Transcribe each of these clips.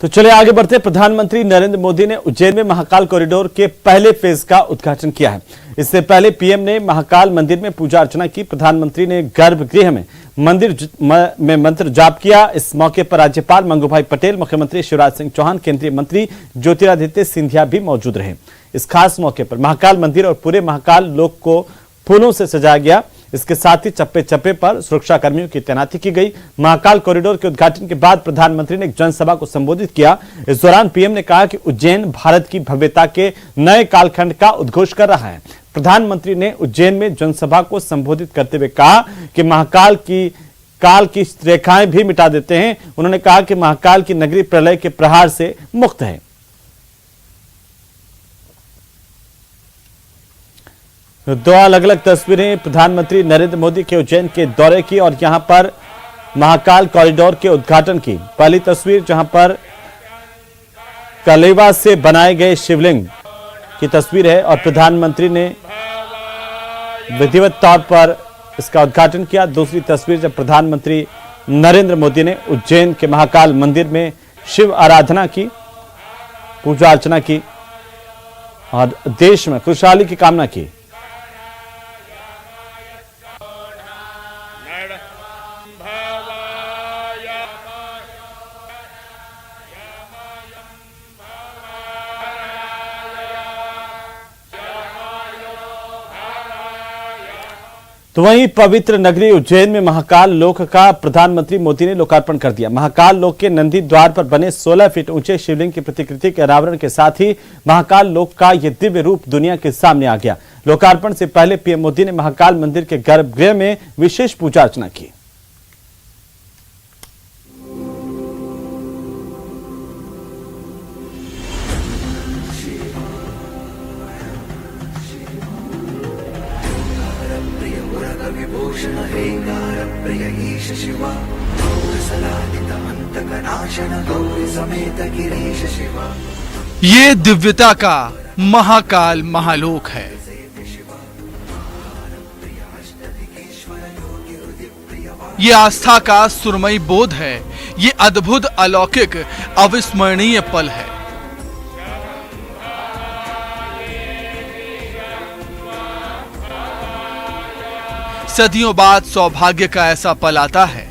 तो चले आगे बढ़ते। प्रधानमंत्री नरेंद्र मोदी ने उज्जैन में महाकाल कॉरिडोर के पहले फेज का उद्घाटन किया है। इससे पहले पीएम ने महाकाल मंदिर में पूजा अर्चना की। प्रधानमंत्री ने गर्भगृह में मंत्र जाप किया। इस मौके पर राज्यपाल मंगूभाई पटेल, मुख्यमंत्री शिवराज सिंह चौहान, केंद्रीय मंत्री ज्योतिरादित्य सिंधिया भी मौजूद रहे। इस खास मौके पर महाकाल मंदिर और पूरे महाकाल लोक को फूलों से सजाया गया। इसके साथ ही चप्पे चप्पे पर सुरक्षा कर्मियों की तैनाती की गई। महाकाल कॉरिडोर के उद्घाटन के बाद प्रधानमंत्री ने एक जनसभा को संबोधित किया। इस दौरान पीएम ने कहा कि उज्जैन भारत की भव्यता के नए कालखंड का उद्घोष कर रहा है। प्रधानमंत्री ने उज्जैन में जनसभा को संबोधित करते हुए कहा कि महाकाल की रेखाएं भी मिटा देते हैं। उन्होंने कहा कि महाकाल की नगरी प्रलय के प्रहार से मुक्त है। दो अलग अलग तस्वीरें प्रधानमंत्री नरेंद्र मोदी के उज्जैन के दौरे की और यहां पर महाकाल कॉरिडोर के उद्घाटन की। पहली तस्वीर जहां पर कलेवा से बनाए गए शिवलिंग की तस्वीर है और प्रधानमंत्री ने विधिवत तौर पर इसका उद्घाटन किया। दूसरी तस्वीर जब प्रधानमंत्री नरेंद्र मोदी ने उज्जैन के महाकाल मंदिर में शिव आराधना की, पूजा अर्चना की और देश में खुशहाली की कामना की। तो वहीं पवित्र नगरी उज्जैन में महाकाल लोक का प्रधानमंत्री मोदी ने लोकार्पण कर दिया। महाकाल लोक के नंदी द्वार पर बने 16 फीट ऊंचे शिवलिंग की प्रतिकृति के अनावरण के साथ ही महाकाल लोक का यह दिव्य रूप दुनिया के सामने आ गया। लोकार्पण से पहले पीएम मोदी ने महाकाल मंदिर के गर्भगृह में विशेष पूजा अर्चना की। ये दिव्यता का महाकाल महालोक है। ये आस्था का सुरमई बोध है। ये अद्भुत, अलौकिक, अविस्मरणीय पल है। सदियों बाद सौभाग्य का ऐसा पल आता है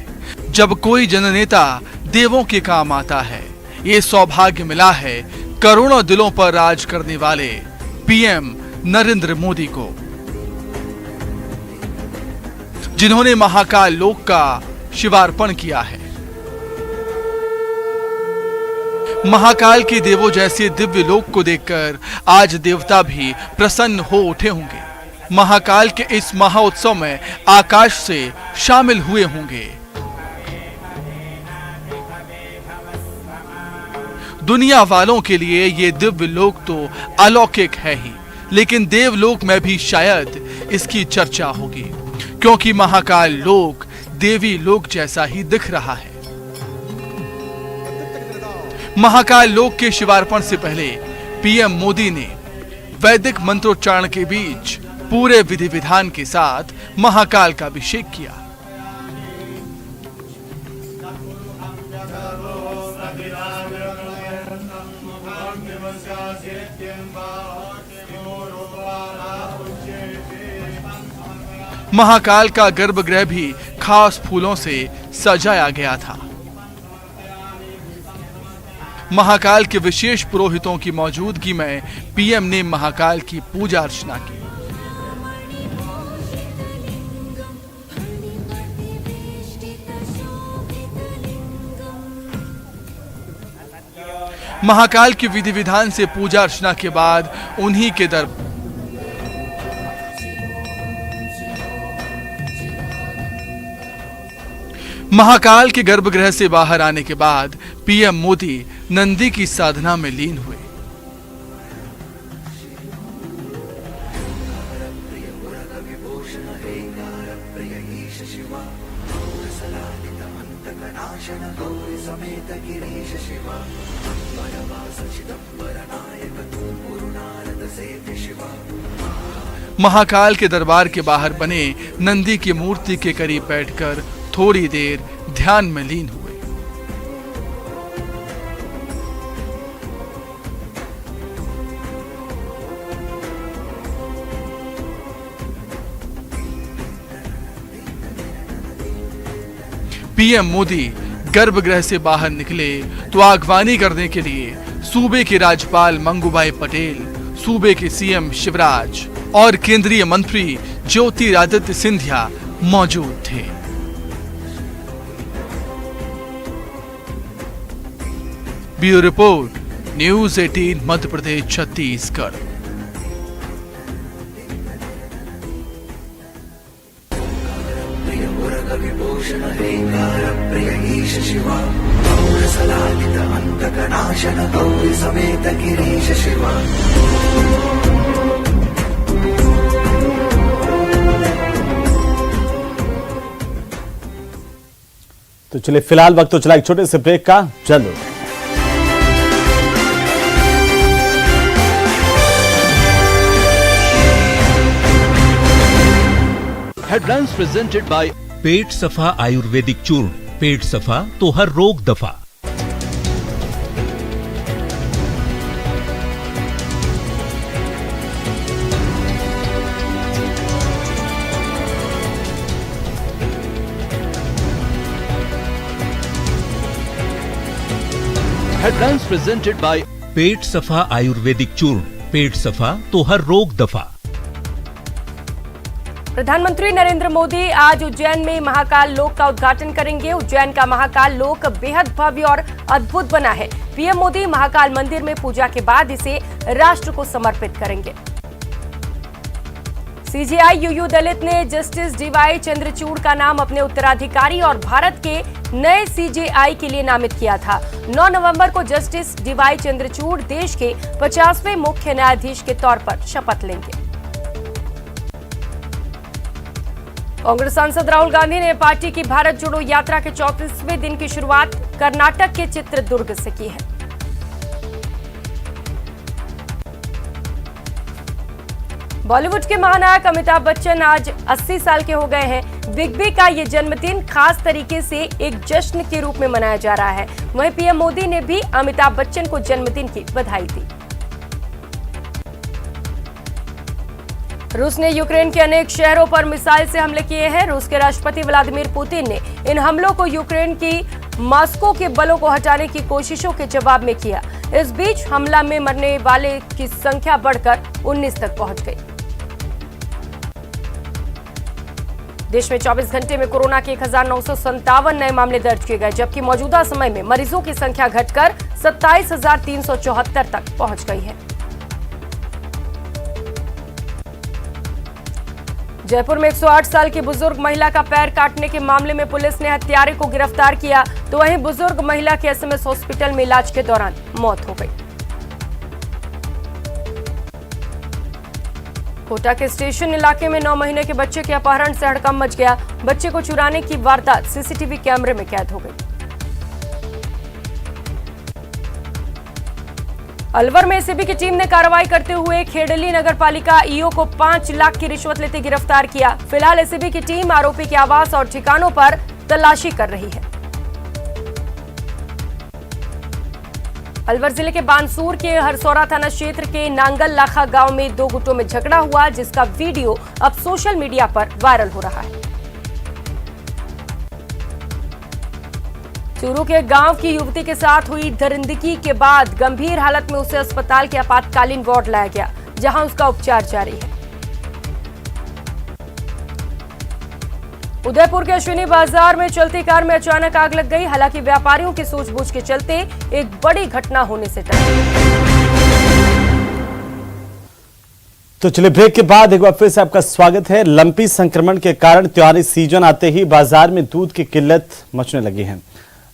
जब कोई जननेता देवों के काम आता है। ये सौभाग्य मिला है करोड़ों दिलों पर राज करने वाले पीएम नरेंद्र मोदी को, जिन्होंने महाकाल लोक का शिवार्पण किया है। महाकाल के देवों जैसे दिव्य लोक को देखकर आज देवता भी प्रसन्न हो उठे होंगे। महाकाल के इस महाउत्सव में आकाश से शामिल हुए होंगे। दुनिया वालों के लिए ये दिव्य लोक तो अलौकिक है ही, लेकिन देवलोक में भी शायद इसकी चर्चा होगी, क्योंकि महाकाल लोक देवी लोक जैसा ही दिख रहा है। महाकाल लोक के शिवार्पण से पहले पीएम मोदी ने वैदिक मंत्रोच्चारण के बीच पूरे विधि विधान के साथ महाकाल का अभिषेक किया। महाकाल का गर्भगृह भी खास फूलों से सजाया गया था। महाकाल के विशेष पुरोहितों की मौजूदगी में पीएम ने महाकाल की पूजा अर्चना की। महाकाल की विधि विधान से पूजा अर्चना के बाद उन्हीं के महाकाल के गर्भगृह से बाहर आने के बाद पीएम मोदी नंदी की साधना में लीन हुए। महाकाल के दरबार के बाहर बने नंदी की मूर्ति के करीब बैठकर थोड़ी देर ध्यान में लीन हुए। पीएम मोदी गर्भगृह से बाहर निकले तो आगवानी करने के लिए सूबे के राज्यपाल मंगूभाई पटेल, सूबे के सीएम शिवराज और केंद्रीय मंत्री ज्योतिरादित्य सिंधिया मौजूद थे। Bureau report, news 18 Madhya Pradesh Chhattisgarh. तो चलिए फिलहाल वक्त तो चला एक छोटे से ब्रेक का, जल्द हेडलाइंस प्रेजेंटेड बाय पेट सफा आयुर्वेदिक चूर्ण। पेट सफा तो हर रोग दफा। हेडलाइंस प्रेजेंटेड बाय पेट सफा आयुर्वेदिक चूर्ण। पेट सफा तो हर रोग दफा। प्रधानमंत्री नरेंद्र मोदी आज उज्जैन में महाकाल लोक का उद्घाटन करेंगे। उज्जैन का महाकाल लोक बेहद भव्य और अद्भुत बना है। पीएम मोदी महाकाल मंदिर में पूजा के बाद इसे राष्ट्र को समर्पित करेंगे। सीजेआई यूयू दलित ने जस्टिस डीवाई चंद्रचूड़ का नाम अपने उत्तराधिकारी और भारत के नए सीजेआई के लिए नामित किया था। 9 नवंबर को जस्टिस डीवाई चंद्रचूड़ देश के 50वें मुख्य न्यायाधीश के तौर पर शपथ लेंगे। कांग्रेस सांसद राहुल गांधी ने पार्टी की भारत जोड़ो यात्रा के 34वें दिन की शुरुआत कर्नाटक के चित्रदुर्ग से की है। बॉलीवुड के महानायक अमिताभ बच्चन आज 80 साल के हो गए हैं। बिग बी का ये जन्मदिन खास तरीके से एक जश्न के रूप में मनाया जा रहा है। वहीं पीएम मोदी ने भी अमिताभ बच्चन को जन्मदिन की बधाई दी। रूस ने यूक्रेन के अनेक शहरों पर मिसाइल से हमले किए हैं। रूस के राष्ट्रपति व्लादिमीर पुतिन ने इन हमलों को यूक्रेन की मॉस्को के बलों को हटाने की कोशिशों के जवाब में किया। इस बीच हमला में मरने वाले की संख्या बढ़कर 19 तक पहुंच गई। देश में 24 घंटे में कोरोना के 1957 नए मामले दर्ज किए गए, जबकि मौजूदा समय में मरीजों की संख्या घटकर 27,374 तक पहुंच गई है। जयपुर में 108 साल की बुजुर्ग महिला का पैर काटने के मामले में पुलिस ने हत्यारे को गिरफ्तार किया, तो वहीं बुजुर्ग महिला की एसएमएस हॉस्पिटल में इलाज के दौरान मौत हो गई। कोटा के स्टेशन इलाके में 9 महीने के बच्चे के अपहरण से हड़कंप मच गया। बच्चे को चुराने की वारदात सीसीटीवी कैमरे में कैद हो गई। अलवर में एसीबी की टीम ने कार्रवाई करते हुए खेड़ली नगरपालिका ईओ को 5 लाख की रिश्वत लेते गिरफ्तार किया। फिलहाल एसीबी की टीम आरोपी के आवास और ठिकानों पर तलाशी कर रही है। अलवर जिले के बानसूर के हरसौरा थाना क्षेत्र के नांगल लाखा गांव में 2 गुटों में झगड़ा हुआ, जिसका वीडियो अब सोशल मीडिया पर वायरल हो रहा है। चूरू के गांव की युवती के साथ हुई दरिंदगी के बाद गंभीर हालत में उसे अस्पताल के आपातकालीन वार्ड लाया गया, जहां उसका उपचार जारी है। उदयपुर के अश्विनी बाजार में चलती कार में अचानक आग लग गई। हालांकि व्यापारियों की सूझबूझ के चलते एक बड़ी घटना होने से टली। तो चलिए ब्रेक के बाद एक बार फिर से आपका स्वागत है। लंपी संक्रमण के कारण त्योहारी सीजन आते ही बाजार में दूध की किल्लत मचने लगी है।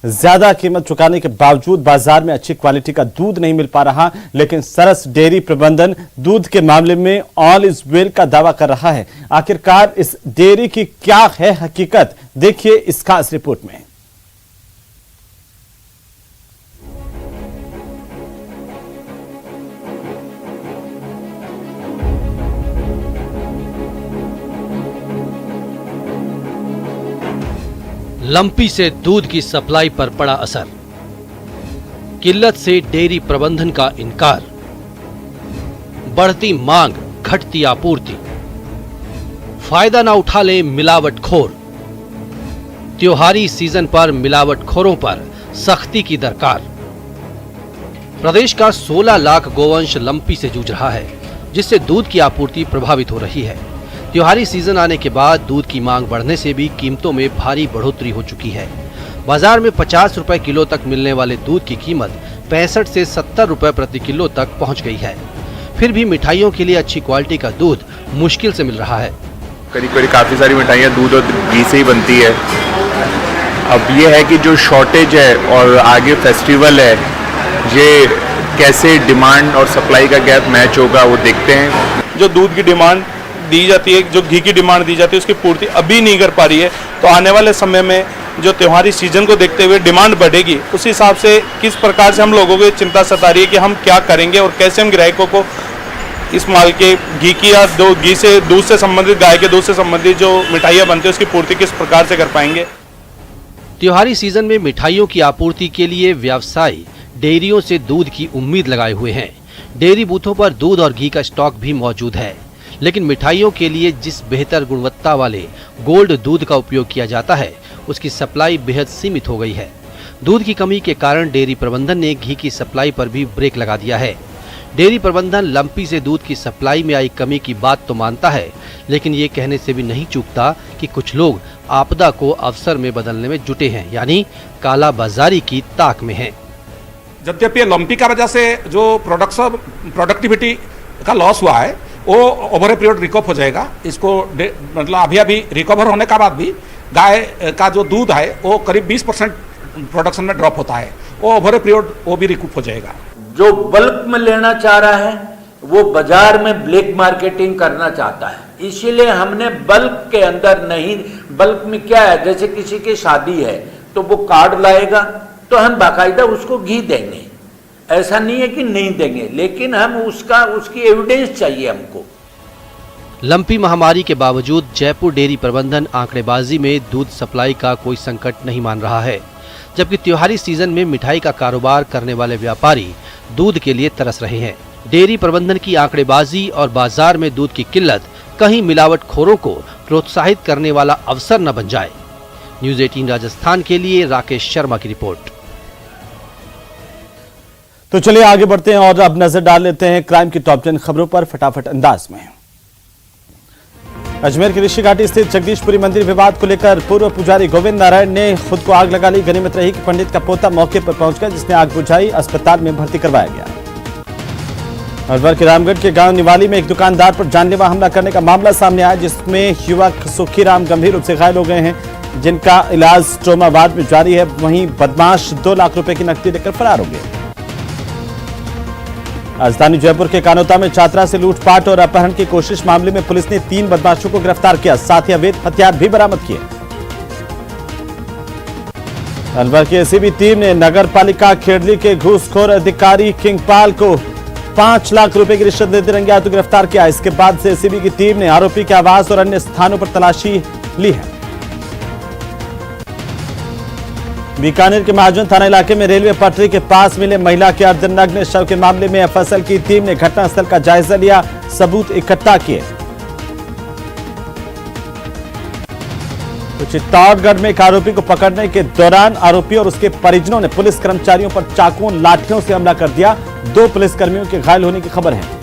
ज्यादा कीमत चुकाने के बावजूद बाजार में अच्छी क्वालिटी का दूध नहीं मिल पा रहा, लेकिन सरस डेयरी प्रबंधन दूध के मामले में ऑल इज वेल का दावा कर रहा है। आखिरकार इस डेयरी की क्या है हकीकत, देखिए इस खास रिपोर्ट में। लंपी से दूध की सप्लाई पर पड़ा असर, किल्लत से डेयरी प्रबंधन का इनकार, बढ़ती मांग घटती आपूर्ति, फायदा ना उठा ले मिलावटखोर। त्योहारी सीजन पर मिलावटखोरों पर सख्ती की दरकार। प्रदेश का 16 लाख गोवंश लंपी से जूझ रहा है, जिससे दूध की आपूर्ति प्रभावित हो रही है। त्योहारी सीजन आने के बाद दूध की मांग बढ़ने से भी कीमतों में भारी बढ़ोतरी हो चुकी है। बाजार में 50 रुपए किलो तक मिलने वाले दूध की कीमत 65 से 70 रुपए प्रति किलो तक पहुंच गई है। फिर भी मिठाइयों के लिए अच्छी क्वालिटी का दूध मुश्किल से मिल रहा है। करीब करीब काफ़ी सारी मिठाइयाँ दूध और घी से ही बनती है। अब ये है कि जो शॉर्टेज है और आगे फेस्टिवल है, ये कैसे डिमांड और सप्लाई का गैप मैच होगा वो देखते हैं। जो दूध की डिमांड दी जाती है, जो घी की डिमांड दी जाती है, उसकी पूर्ति अभी नहीं कर पा रही है। तो आने वाले समय में जो त्योहारी सीजन को देखते हुए डिमांड बढ़ेगी, उस हिसाब से किस प्रकार से हम लोगों को चिंता सता रही है कि हम क्या करेंगे और कैसे हम ग्राहकों को इस माल के घी की या घी से दूध से संबंधित, गाय के दूध से संबंधित जो मिठाइयाँ बनती है उसकी पूर्ति किस प्रकार से कर पाएंगे। त्योहारी सीजन में मिठाइयों की आपूर्ति के लिए व्यवसायी डेयरियों से दूध की उम्मीद लगाए हुए हैं। डेयरी बूथों पर दूध और घी का स्टॉक भी मौजूद है, लेकिन मिठाइयों के लिए जिस बेहतर गुणवत्ता वाले गोल्ड दूध का उपयोग किया जाता है, उसकी सप्लाई बेहद सीमित हो गई है। दूध की कमी के कारण डेयरी प्रबंधन ने घी की सप्लाई पर भी ब्रेक लगा दिया है। डेयरी प्रबंधन लंपी से दूध की सप्लाई में आई कमी की बात तो मानता है, लेकिन ये कहने से भी नहीं चूकता कि कुछ लोग आपदा को अवसर में बदलने में जुटे हैं, यानी काला बाजारी की ताक में हैं। यद्यपि लंपी का वजह से जो प्रोडक्टिविटी का लॉस हुआ है वो ओवर ए पीरियड रिकवर हो जाएगा। इसको मतलब अभी रिकवर होने का बाद भी गाय का जो दूध है वो करीब 20% प्रोडक्शन में ड्रॉप होता है, वो ओवर ए पीरियड वो भी रिकूप हो जाएगा। जो बल्क में लेना चाह रहा है वो बाजार में ब्लैक मार्केटिंग करना चाहता है, इसीलिए हमने बल्क के अंदर नहीं। बल्क में क्या है, जैसे किसी की शादी है तो वो कार्ड लाएगा तो हम बाकायदा उसको घी देंगे, ऐसा नहीं है कि नहीं देंगे, लेकिन हम उसकी एविडेंस चाहिए हमको। लंपी महामारी के बावजूद जयपुर डेयरी प्रबंधन आंकड़ेबाजी में दूध सप्लाई का कोई संकट नहीं मान रहा है, जबकि त्योहारी सीजन में मिठाई का कारोबार करने वाले व्यापारी दूध के लिए तरस रहे हैं। डेयरी प्रबंधन की आंकड़ेबाजी और बाजार में दूध की किल्लत कहीं मिलावटखोरों को प्रोत्साहित करने वाला अवसर न बन जाए। न्यूज़ 18 राजस्थान के लिए राकेश शर्मा की रिपोर्ट। तो चलिए आगे बढ़ते हैं और अब नजर डाल लेते हैं क्राइम की टॉप 10 खबरों पर फटाफट अंदाज में। अजमेर के ऋषि घाटी स्थित जगदीशपुरी मंदिर विवाद को लेकर पूर्व पुजारी गोविंद नारायण ने खुद को आग लगा ली। गनीमत रही कि पंडित का पोता मौके पर पहुंच गया, जिसने आग बुझाई, अस्पताल में भर्ती करवाया गया। अलवर के रामगढ़ के गांव निवाली में एक दुकानदार पर जानलेवा हमला करने का मामला सामने आया, जिसमें युवक सुखीराम गंभीर रूप से घायल हो गए हैं, जिनका इलाज ट्रोमा वार्ड में जारी है। वहीं बदमाश 2 लाख रुपए की नकदी लेकर फरार हो गए। राजधानी जयपुर के कानोता में छात्रा से लूटपाट और अपहरण की कोशिश मामले में पुलिस ने 3 बदमाशों को गिरफ्तार किया, साथ ही अवैध हथियार भी बरामद किए। अलवर की एसीबी टीम ने नगर पालिका खेड़ली के घूसखोर अधिकारी किंगपाल को 5 लाख रुपए की रिश्वत देते रंगे हाथों गिरफ्तार किया। इसके बाद से एसीबी की टीम ने आरोपी के आवास और अन्य स्थानों पर तलाशी ली है। बीकानेर के महाजन थाना इलाके में रेलवे पटरी के पास मिले महिला के अर्धनग्न शव के मामले में एफएसएल की टीम ने घटनास्थल का जायजा लिया, सबूत इकट्ठा किए। तो चित्तौड़गढ़ में एक आरोपी को पकड़ने के दौरान आरोपी और उसके परिजनों ने पुलिस कर्मचारियों पर चाकुओं लाठियों से हमला कर दिया। 2 पुलिसकर्मियों के घायल होने की खबर है।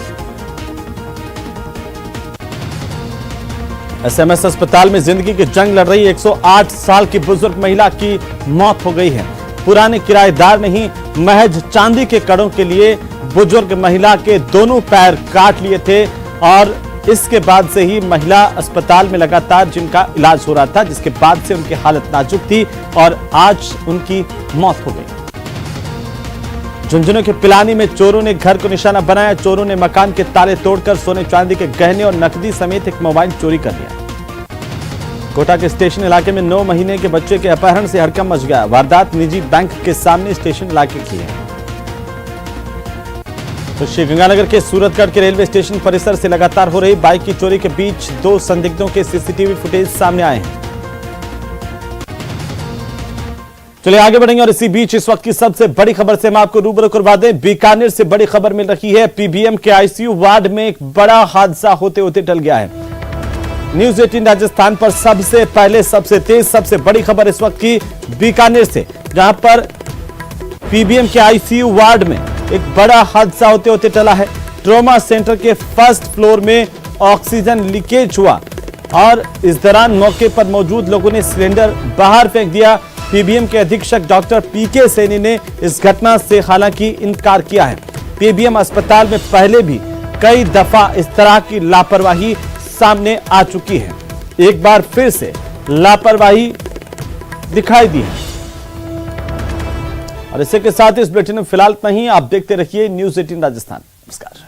एसएमएस अस्पताल में जिंदगी की जंग लड़ रही 108 साल की बुजुर्ग महिला की मौत हो गई है। पुराने किराएदार ने ही महज चांदी के कड़ों के लिए बुजुर्ग महिला के दोनों पैर काट लिए थे और इसके बाद से ही महिला अस्पताल में लगातार जिनका इलाज हो रहा था, जिसके बाद से उनकी हालत नाजुक थी और आज उनकी मौत हो गई। झुंझुनू के पिलानी में चोरों ने घर को निशाना बनाया। चोरों ने मकान के ताले तोड़कर सोने चांदी के गहने और नकदी समेत एक मोबाइल चोरी कर लिया। कोटा के स्टेशन इलाके में 9 महीने के बच्चे के अपहरण से हड़कंप मच गया। वारदात निजी बैंक के सामने स्टेशन इलाके की है। तो श्रीगंगानगर के सूरतगढ़ के रेलवे स्टेशन परिसर से लगातार हो रही बाइक की चोरी के बीच 2 संदिग्धों के सीसीटीवी फुटेज सामने आए हैं। चलिए आगे बढ़ेंगे और इसी बीच इस वक्त की सबसे बड़ी खबर से हम आपको रूबरू करवा दें। बीकानेर से बड़ी खबर मिल रही है। पीबीएम के आईसीयू वार्ड में एक बड़ा हादसा होते होते टल गया है। न्यूज 18 राजस्थान पर सबसे पहले, सबसे तेज, सबसे बड़ी खबर इस वक्त की बीकानेर से, जहां पर पीबीएम के आईसीयू वार्ड में एक बड़ा हादसा होते होते टला है। ट्रॉमा सेंटर के फर्स्ट फ्लोर में ऑक्सीजन लीकेज हुआ और इस दौरान मौके पर मौजूद लोगों ने सिलेंडर बाहर फेंक दिया। पीबीएम के अधीक्षक डॉक्टर पीके सैनी ने इस घटना से हालांकि इनकार किया है। पीबीएम अस्पताल में पहले भी कई दफा इस तरह की लापरवाही सामने आ चुकी है। एक बार फिर से लापरवाही दिखाई दी है। और इसी के साथ इस बुलेटिन में फिलहाल इतना ही। आप देखते रहिए न्यूज 18 राजस्थान। नमस्कार।